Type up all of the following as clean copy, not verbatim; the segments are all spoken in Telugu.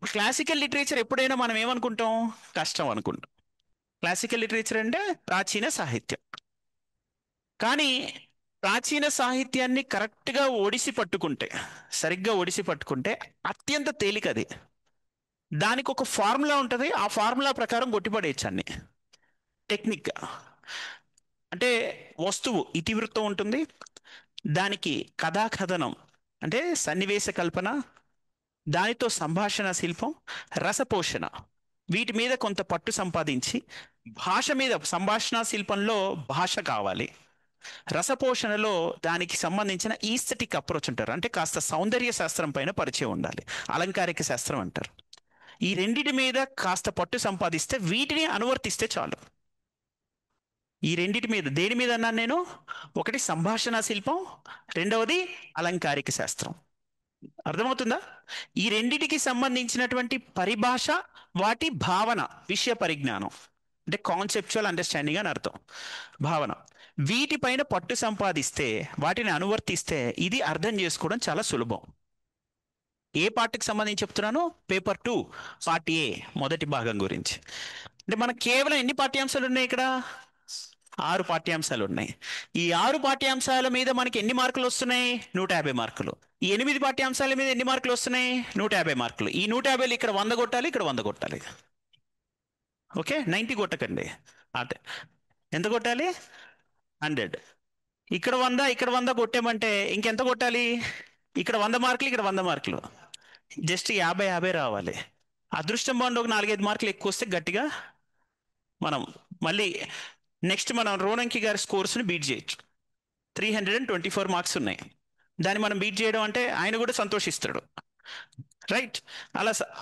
క్లాసికల్ లిటరేచర్ ఎప్పుడైనా మనం ఏమనుకుంటాం? కష్టం అనుకుంటాం. క్లాసికల్ లిటరేచర్ అంటే ప్రాచీన సాహిత్యం. కానీ ప్రాచీన సాహిత్యాన్ని కరెక్ట్గా ఒడిసి పట్టుకుంటే, సరిగ్గా ఒడిసి పట్టుకుంటే అత్యంత తేలికది. దానికి ఒక ఫార్ములా ఉంటుంది, ఆ ఫార్ములా ప్రకారం కొట్టిపడేయచ్చు అన్ని. టెక్నిక్ అంటే వస్తువు ఇతివృత్తం ఉంటుంది, దానికి కథాకథనం అంటే సన్నివేశ కల్పన, దానితో సంభాషణ శిల్పం, రసపోషణ, వీటి మీద కొంత పట్టు సంపాదించి, భాష మీద సంభాషణ శిల్పంలో భాష కావాలి, రసపోషణలో దానికి సంబంధించిన ఈస్థెటిక్ అప్రోచ్ అంటారు, అంటే కాస్త సౌందర్య శాస్త్రం పైన పరిచయం ఉండాలి, అలంకారిక శాస్త్రం అంటారు. ఈ రెండిటి మీద కాస్త పట్టు సంపాదిస్తే, వీటిని అనువర్తిస్తే చాలు. ఈ రెండిటి మీద దేని మీద అన్నాను నేను? ఒకటి సంభాషణ శిల్పం, రెండవది అలంకారిక శాస్త్రం. అర్థమవుతుందా? ఈ రెండిటికి సంబంధించినటువంటి పరిభాష, వాటి భావన, విషయ పరిజ్ఞానం అంటే కాన్సెప్చువల్ అండర్స్టాండింగ్ అని అర్థం, భావన, వీటిపైన పట్టు సంపాదిస్తే, వాటిని అనువర్తిస్తే ఇది అర్థం చేసుకోవడం చాలా సులభం. ఏ పార్ట్కి సంబంధించి చెప్తున్నాను? పేపర్ 2 పార్ట్ ఏ మొదటి భాగం గురించి. అంటే మనకు కేవలం ఎన్ని పాఠ్యాంశాలు ఉన్నాయి ఇక్కడ? 6 పాఠ్యాంశాలు ఉన్నాయి. ఈ 6 పాఠ్యాంశాల మీద మనకి ఎన్ని మార్కులు వస్తున్నాయి? 150 మార్కులు. ఈ 8 పాఠ్యాంశాల మీద ఎన్ని మార్కులు వస్తున్నాయి? 150 మార్కులు. ఈ 150 ఇక్కడ 100 కొట్టాలి, ఇక్కడ 100 కొట్టాలి. ఓకే, 90 కొట్టకండి. అదే, ఎంత కొట్టాలి? 100. ఇక్కడ 100, ఇక్కడ 100 కొట్టామంటే ఇంకెంత కొట్టాలి? ఇక్కడ 100 మార్కులు, ఇక్కడ 100 మార్కులు, జస్ట్ 50 రావాలి. అదృష్టం బాగుండి ఒక 4-5 మార్కులు ఎక్కువ వస్తే గట్టిగా మనం మళ్ళీ నెక్స్ట్ మనం రోనంకి గారి స్కోర్స్ని బీట్ చేయొచ్చు. 324 మార్క్స్ ఉన్నాయి, దాన్ని మనం బీట్ చేయడం అంటే ఆయన కూడా సంతోషిస్తాడు, రైట్?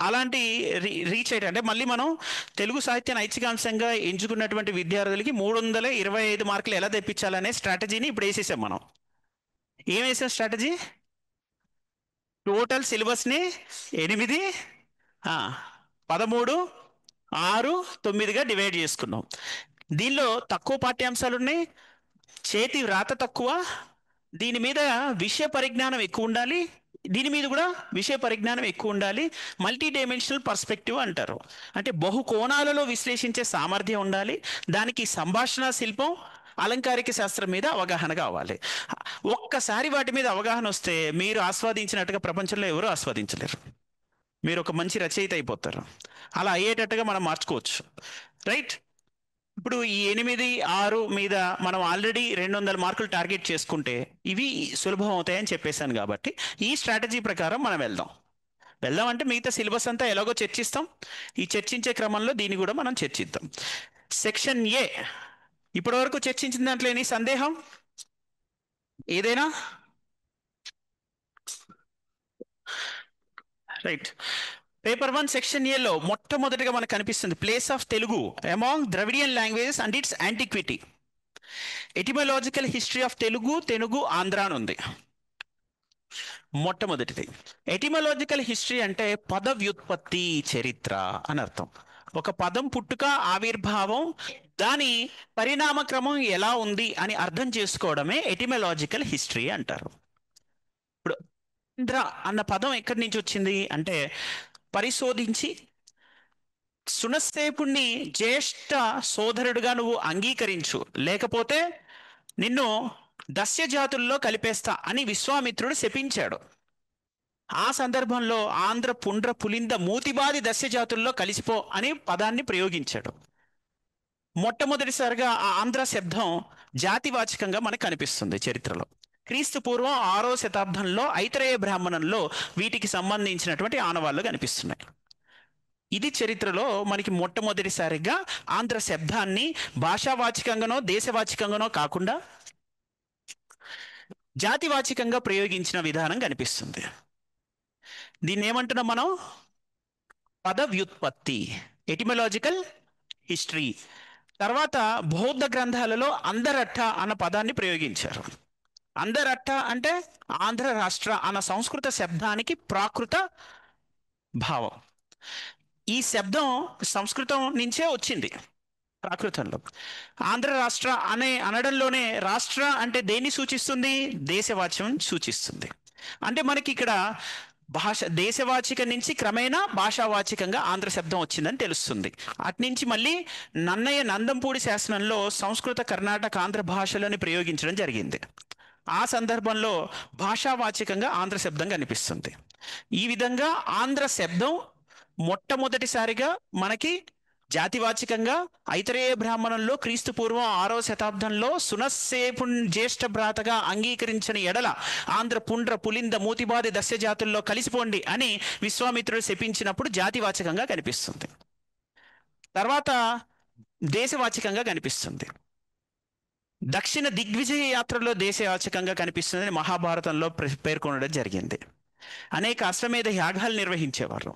అలాంటి రీచ్ అయ్యే అంటే మళ్ళీ మనం తెలుగు సాహిత్యాన్ని ఐచ్ఛికాంశంగా ఎంచుకున్నటువంటి విద్యార్థులకి 325 మార్కులు ఎలా తెప్పించాలనే స్ట్రాటజీని ఇప్పుడు వేసేసాం మనం. ఏం వేసాం స్ట్రాటజీ? టోటల్ సిలబస్ని 8, 13, 6, 9గా డివైడ్ చేసుకున్నాం. దీనిలో తక్కువ పాఠ్యాంశాలు ఉన్నాయి, చేతి వ్రాత తక్కువ, దీని మీద విషయ పరిజ్ఞానం ఎక్కువ ఉండాలి, దీని మీద కూడా విషయ పరిజ్ఞానం ఎక్కువ ఉండాలి. మల్టీ డైమెన్షనల్ పర్స్పెక్టివ్ అంటారు, అంటే బహు కోణాలలో విశ్లేషించే సామర్థ్యం ఉండాలి. దానికి సంభాషణ శిల్పం, అలంకారిక శాస్త్రం మీద అవగాహన కావాలి. ఒక్కసారి వాటి మీద అవగాహన వస్తే మీరు ఆస్వాదించినట్టుగా ప్రపంచంలో ఎవరు ఆస్వాదించలేరు. మీరు ఒక మంచి రచయిత అయిపోతారు. అలా అయ్యేటట్టుగా మనం మార్చుకోవచ్చు, రైట్? ఇప్పుడు ఈ 8, 6 మీద మనం ఆల్రెడీ 200 మార్కులు టార్గెట్ చేసుకుంటే ఇవి సులభం అవుతాయని చెప్పేశాను. కాబట్టి ఈ స్ట్రాటజీ ప్రకారం మనం వెళ్దాం అంటే మిగతా సిలబస్ అంతా ఎలాగో చర్చిస్తాం, ఈ చర్చించే క్రమంలో దీన్ని కూడా మనం చర్చిద్దాం. సెక్షన్ ఏ ఇప్పటి వరకు చర్చించిన దాంట్లో ఎన్ని సందేహం ఏదైనా? రైట్. పేపర్ 1 సెక్షన్ ఏలో మొట్టమొదటిగా మనకు కనిపిస్తుంది place of Telugu among Dravidian languages and it's antiquity. Etymological history of Telugu Andhra అని ఉంది మొట్టమొదటిది. ఎటిమలాజికల్ హిస్టరీ అంటే పద వ్యుత్పత్తి చరిత్ర అని అర్థం. ఒక పదం పుట్టుక, ఆవిర్భావం, దాని పరిణామ క్రమం ఎలా ఉంది అని అర్థం చేసుకోవడమే ఎటిమలాజికల్ హిస్టరీ అంటారు. ఇప్పుడు ఆంధ్ర అన్న పదం ఎక్కడి నుంచి వచ్చింది అంటే, పరిశోధించి సునస్సేపుణ్ణి జ్యేష్ఠ సోదరుడుగా నువ్వు అంగీకరించు, లేకపోతే నిన్ను దస్య జాతుల్లో కలిపేస్తా అని విశ్వామిత్రుడు శపించాడు. ఆ సందర్భంలో ఆంధ్ర పుండ్ర పులింద మూతిబాది దస్య జాతుల్లో కలిసిపో అని పదాన్ని ప్రయోగించాడు. మొట్టమొదటిసారిగా ఆ ఆంధ్ర శబ్దం జాతివాచకంగా మనకు కనిపిస్తుంది చరిత్రలో. క్రీస్తు పూర్వం 6వ శతాబ్దంలో ఐతరేయ బ్రాహ్మణంలో వీటికి సంబంధించినటువంటి ఆనవాళ్లు కనిపిస్తున్నాయి. ఇది చరిత్రలో మనకి మొట్టమొదటిసారిగా ఆంధ్ర శబ్దాన్ని భాషావాచకంగానో దేశవాచకంగానో కాకుండా జాతివాచకంగా ప్రయోగించిన విధానం కనిపిస్తుంది. దీన్ని ఏమంటున్నాం మనం? పద వ్యుత్పత్తి, ఎటిమలాజికల్ హిస్టరీ. తర్వాత బౌద్ధ గ్రంథాలలో అందరట్ట అన్న పదాన్ని ప్రయోగించారు. అందరట్ట అంటే ఆంధ్ర రాష్ట్ర అన్న సంస్కృత శబ్దానికి ప్రాకృత భావం. ఈ శబ్దం సంస్కృతం నుంచే వచ్చింది ప్రాకృతంలో. ఆంధ్ర రాష్ట్ర అనడంలోనే రాష్ట్ర అంటే దేన్ని సూచిస్తుంది? దేశవాచ్యం సూచిస్తుంది. అంటే మనకి ఇక్కడ దేశవాచిక నుంచి క్రమేణా భాషావాచికంగా ఆంధ్ర శబ్దం వచ్చిందని తెలుస్తుంది. అట్నుంచి మళ్ళీ నన్నయ్య నందంపూడి శాసనంలో సంస్కృత కర్ణాటక ఆంధ్ర భాషలను ప్రయోగించడం జరిగింది. ఆ సందర్భంలో భాషావాచికంగా ఆంధ్ర శబ్దం కనిపిస్తుంది. ఈ విధంగా ఆంధ్ర శబ్దం మొట్టమొదటిసారిగా మనకి జాతివాచకంగా ఐతరేయ బ్రాహ్మణంలో క్రీస్తు పూర్వం 6వ శతాబ్దంలో సునస్సేపు జ్యేష్ఠ భ్రాతగా అంగీకరించని ఎడల ఆంధ్ర పుండ్ర పులింద మూతిబాది దస్య జాతుల్లో కలిసిపోండి అని విశ్వామిత్రుడు శపించినప్పుడు జాతివాచకంగా కనిపిస్తుంది. తర్వాత దేశవాచకంగా కనిపిస్తుంది. దక్షిణ దిగ్విజయ యాత్రలో దేశవాచకంగా కనిపిస్తుందని మహాభారతంలో పేర్కొనడం జరిగింది. అనేక అశ్వమేధ యాగాలు నిర్వహించేవారు.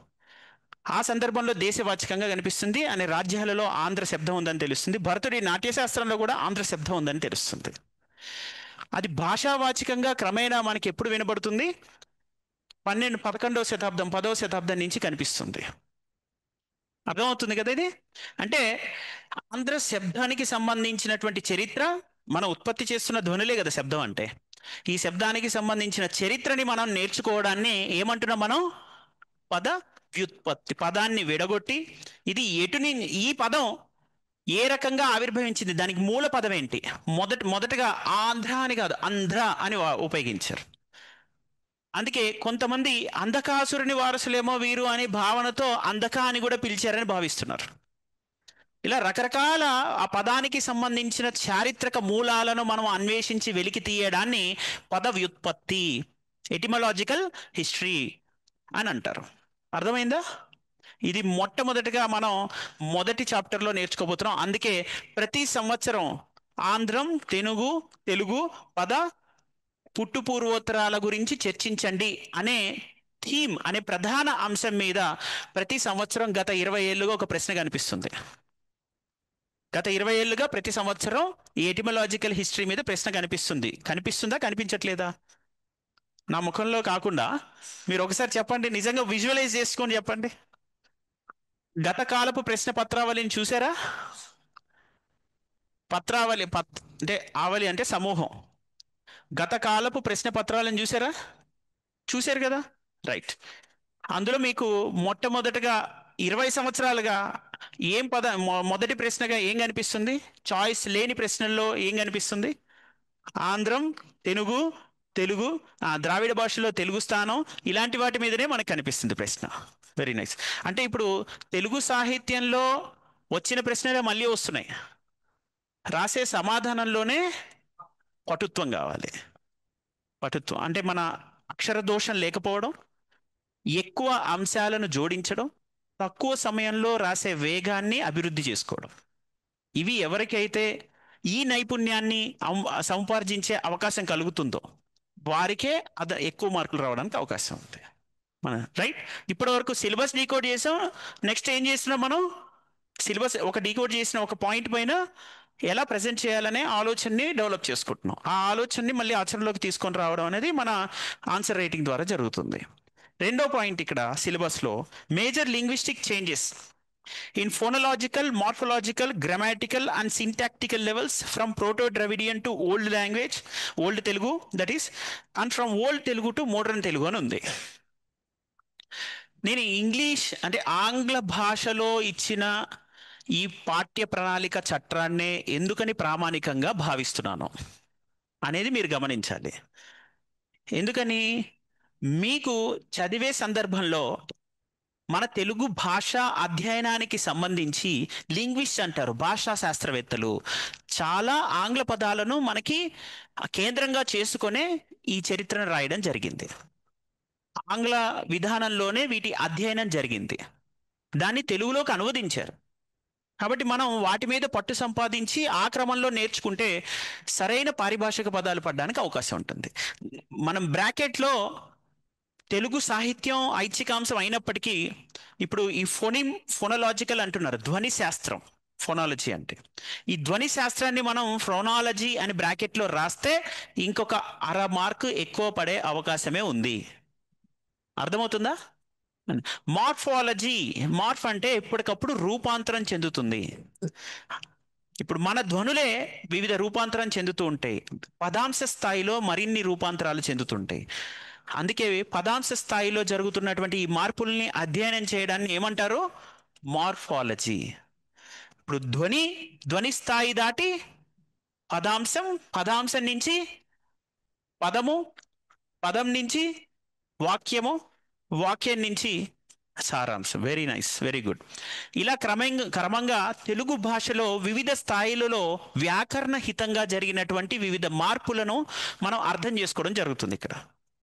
ఆ సందర్భంలో దేశవాచకంగా కనిపిస్తుంది. అనే రాజ్యాలలో ఆంధ్ర శబ్దం ఉందని తెలుస్తుంది. భరతుడి నాట్యశాస్త్రంలో కూడా ఆంధ్ర శబ్దం ఉందని తెలుస్తుంది. అది భాషావాచకంగా క్రమేణా మనకి ఎప్పుడు వినబడుతుంది? 11వ శతాబ్దం 10వ శతాబ్దం నుంచి కనిపిస్తుంది. అర్థమవుతుంది కదా ఇది? అంటే ఆంధ్ర శబ్దానికి సంబంధించినటువంటి చరిత్ర, మనం ఉత్పత్తి చేస్తున్న ధ్వనులే కదా శబ్దం అంటే. ఈ శబ్దానికి సంబంధించిన చరిత్రని మనం నేర్చుకోవడాన్ని ఏమంటున్నాం మనం? పద వ్యుత్పత్తి. పదాన్ని విడగొట్టి ఇది ఈ పదం ఏ రకంగా ఆవిర్భవించింది, దానికి మూల పదం ఏంటి, మొదటగా ఆంధ్ర అని కాదు అంధ్ర అని ఉపయోగించారు. అందుకే కొంతమంది అంధకాసురుని వారసులేమో వీరు అనే భావనతో అంధక అని కూడా పిలిచారని భావిస్తున్నారు. ఇలా రకరకాల ఆ పదానికి సంబంధించిన చారిత్రక మూలాలను మనం అన్వేషించి వెలికి తీయడాన్ని పద వ్యుత్పత్తి, ఎటిమలాజికల్ హిస్టరీ అని అంటారు. అర్థమైందా? ఇది మొట్టమొదటిగా మనం మొదటి చాప్టర్లో నేర్చుకోబోతున్నాం. అందుకే ప్రతి సంవత్సరం ఆంధ్రం, తెలుగు పద పుట్టుపూర్వోత్తరాల గురించి చర్చించండి అనే థీమ్, అనే ప్రధాన అంశం మీద ప్రతి సంవత్సరం గత 20 ఏళ్ళుగా ఒక ప్రశ్న కనిపిస్తుంది. గత 20 ఏళ్ళుగా ప్రతి సంవత్సరం ఈ ఎటిమలాజికల్ హిస్టరీ మీద ప్రశ్న కనిపిస్తుందా కనిపించట్లేదా? నా ముఖంలో కాకుండా మీరు ఒకసారి చెప్పండి, నిజంగా విజువలైజ్ చేసుకొని చెప్పండి. గత కాలపు ప్రశ్న పత్రావళిని చూసారా? పత్రావళి అంటే ఆవలి అంటే సమూహం. గత కాలపు ప్రశ్న పత్రాలను చూశారు కదా? రైట్. అందులో మీకు మొట్టమొదటగా 20 సంవత్సరాలుగా ఏం మొదటి ప్రశ్నగా ఏం కనిపిస్తుంది? చాయిస్ లేని ప్రశ్నల్లో ఏం కనిపిస్తుంది? ఆంధ్రం, తెలుగు, ద్రావిడ భాషలో తెలుగు స్థానం, ఇలాంటి వాటి మీదనే మనకు కనిపిస్తుంది ప్రశ్న. Very nice. అంటే ఇప్పుడు తెలుగు సాహిత్యంలో వచ్చిన ప్రశ్నలే మళ్ళీ వస్తున్నాయి. రాసే సమాధానంలోనే పటుత్వం కావాలి. పటుత్వం అంటే మన అక్షర దోషం లేకపోవడం, ఎక్కువ అంశాలను జోడించడం, తక్కువ సమయంలో రాసే వేగాన్ని అభివృద్ధి చేసుకోవడం. ఇవి ఎవరికైతే ఈ నైపుణ్యాన్ని సముపార్జించే అవకాశం కలుగుతుందో వారికే ఎక్కువ మార్కులు రావడానికి అవకాశం ఉంది. రైట్. ఇప్పటి వరకు సిలబస్ డీకోడ్ చేసాం. నెక్స్ట్ ఏం చేస్తున్నాం మనం? సిలబస్ డీకోడ్ చేసిన ఒక పాయింట్ పైన ఎలా ప్రజెంట్ చేయాలనే ఆలోచనని డెవలప్ చేసుకుంటున్నాం. ఆ ఆలోచనని మళ్ళీ ఆచరణలోకి తీసుకొని రావడం అనేది మన ఆన్సర్ రైటింగ్ ద్వారా జరుగుతుంది. రెండో పాయింట్ ఇక్కడ సిలబస్లో major linguistic changes in phonological, morphological, grammatical and syntactical levels from Proto-Dravidian to Old language, Old Telugu that is, and from Old Telugu to Modern Telugu అని ఉంది. నేను ఇంగ్లీష్ అంటే ఆంగ్ల భాషలో ఇచ్చిన ఈ పాఠ్య ప్రణాళిక చట్టాన్నే ఎందుకని ప్రామాణికంగా భావిస్తున్నాను అనేది మీరు గమనించాలి. ఎందుకని? మీకు చదివే సందర్భంలో మన తెలుగు భాష అధ్యయనానికి సంబంధించి లింగ్విస్ట్ అంటారు, భాషా శాస్త్రవేత్తలు, చాలా ఆంగ్ల పదాలను మనకి కేంద్రంగా చేసుకునే ఈ చరిత్రను రాయడం జరిగింది. ఆంగ్ల విధానంలోనే వీటి అధ్యయనం జరిగింది. దాన్ని తెలుగులోకి అనువదించారు. కాబట్టి మనం వాటి మీద పట్టు సంపాదించి ఆ క్రమంలో నేర్చుకుంటే సరైన పారిభాషిక పదాలు పడడానికి అవకాశం ఉంటుంది. మనం బ్రాకెట్లో తెలుగు సాహిత్యం ఐచ్ఛికాంశం అయినప్పటికీ ఇప్పుడు ఈ ఫోనలాజికల్ అంటున్నారు, ధ్వని శాస్త్రం. ఫోనాలజీ అంటే ఈ ధ్వని శాస్త్రాన్ని మనం ఫోనాలజీ అని బ్రాకెట్లో రాస్తే ఇంకొక 1/2 మార్కు ఎక్కువ పడే అవకాశమే ఉంది. అర్థమవుతుందా? మార్ఫాలజీ, మార్ఫ్ అంటే ఎప్పటికప్పుడు రూపాంతరం చెందుతుంది. ఇప్పుడు మన ధ్వనులే వివిధ రూపాంతరం చెందుతూ ఉంటాయి. పదాంశ స్థాయిలో మరిన్ని రూపాంతరాలు చెందుతుంటాయి. అందుకే పదాంశ స్థాయిలో జరుగుతున్నటువంటి ఈ మార్పుల్ని అధ్యయనం చేయడాన్ని ఏమంటారు? మార్ఫాలజీ. ఇప్పుడు ధ్వని స్థాయి దాటి పదాంశం, పదాంశం నుంచి పదము, పదం నుంచి వాక్యము, వాక్యం నుంచి సారాంశం. Very nice, very good. ఇలా క్రమంగా తెలుగు భాషలో వివిధ స్థాయిలలో వ్యాకరణ హితంగా జరిగినటువంటి వివిధ మార్పులను మనం అర్థం చేసుకోవడం జరుగుతుంది ఇక్కడ.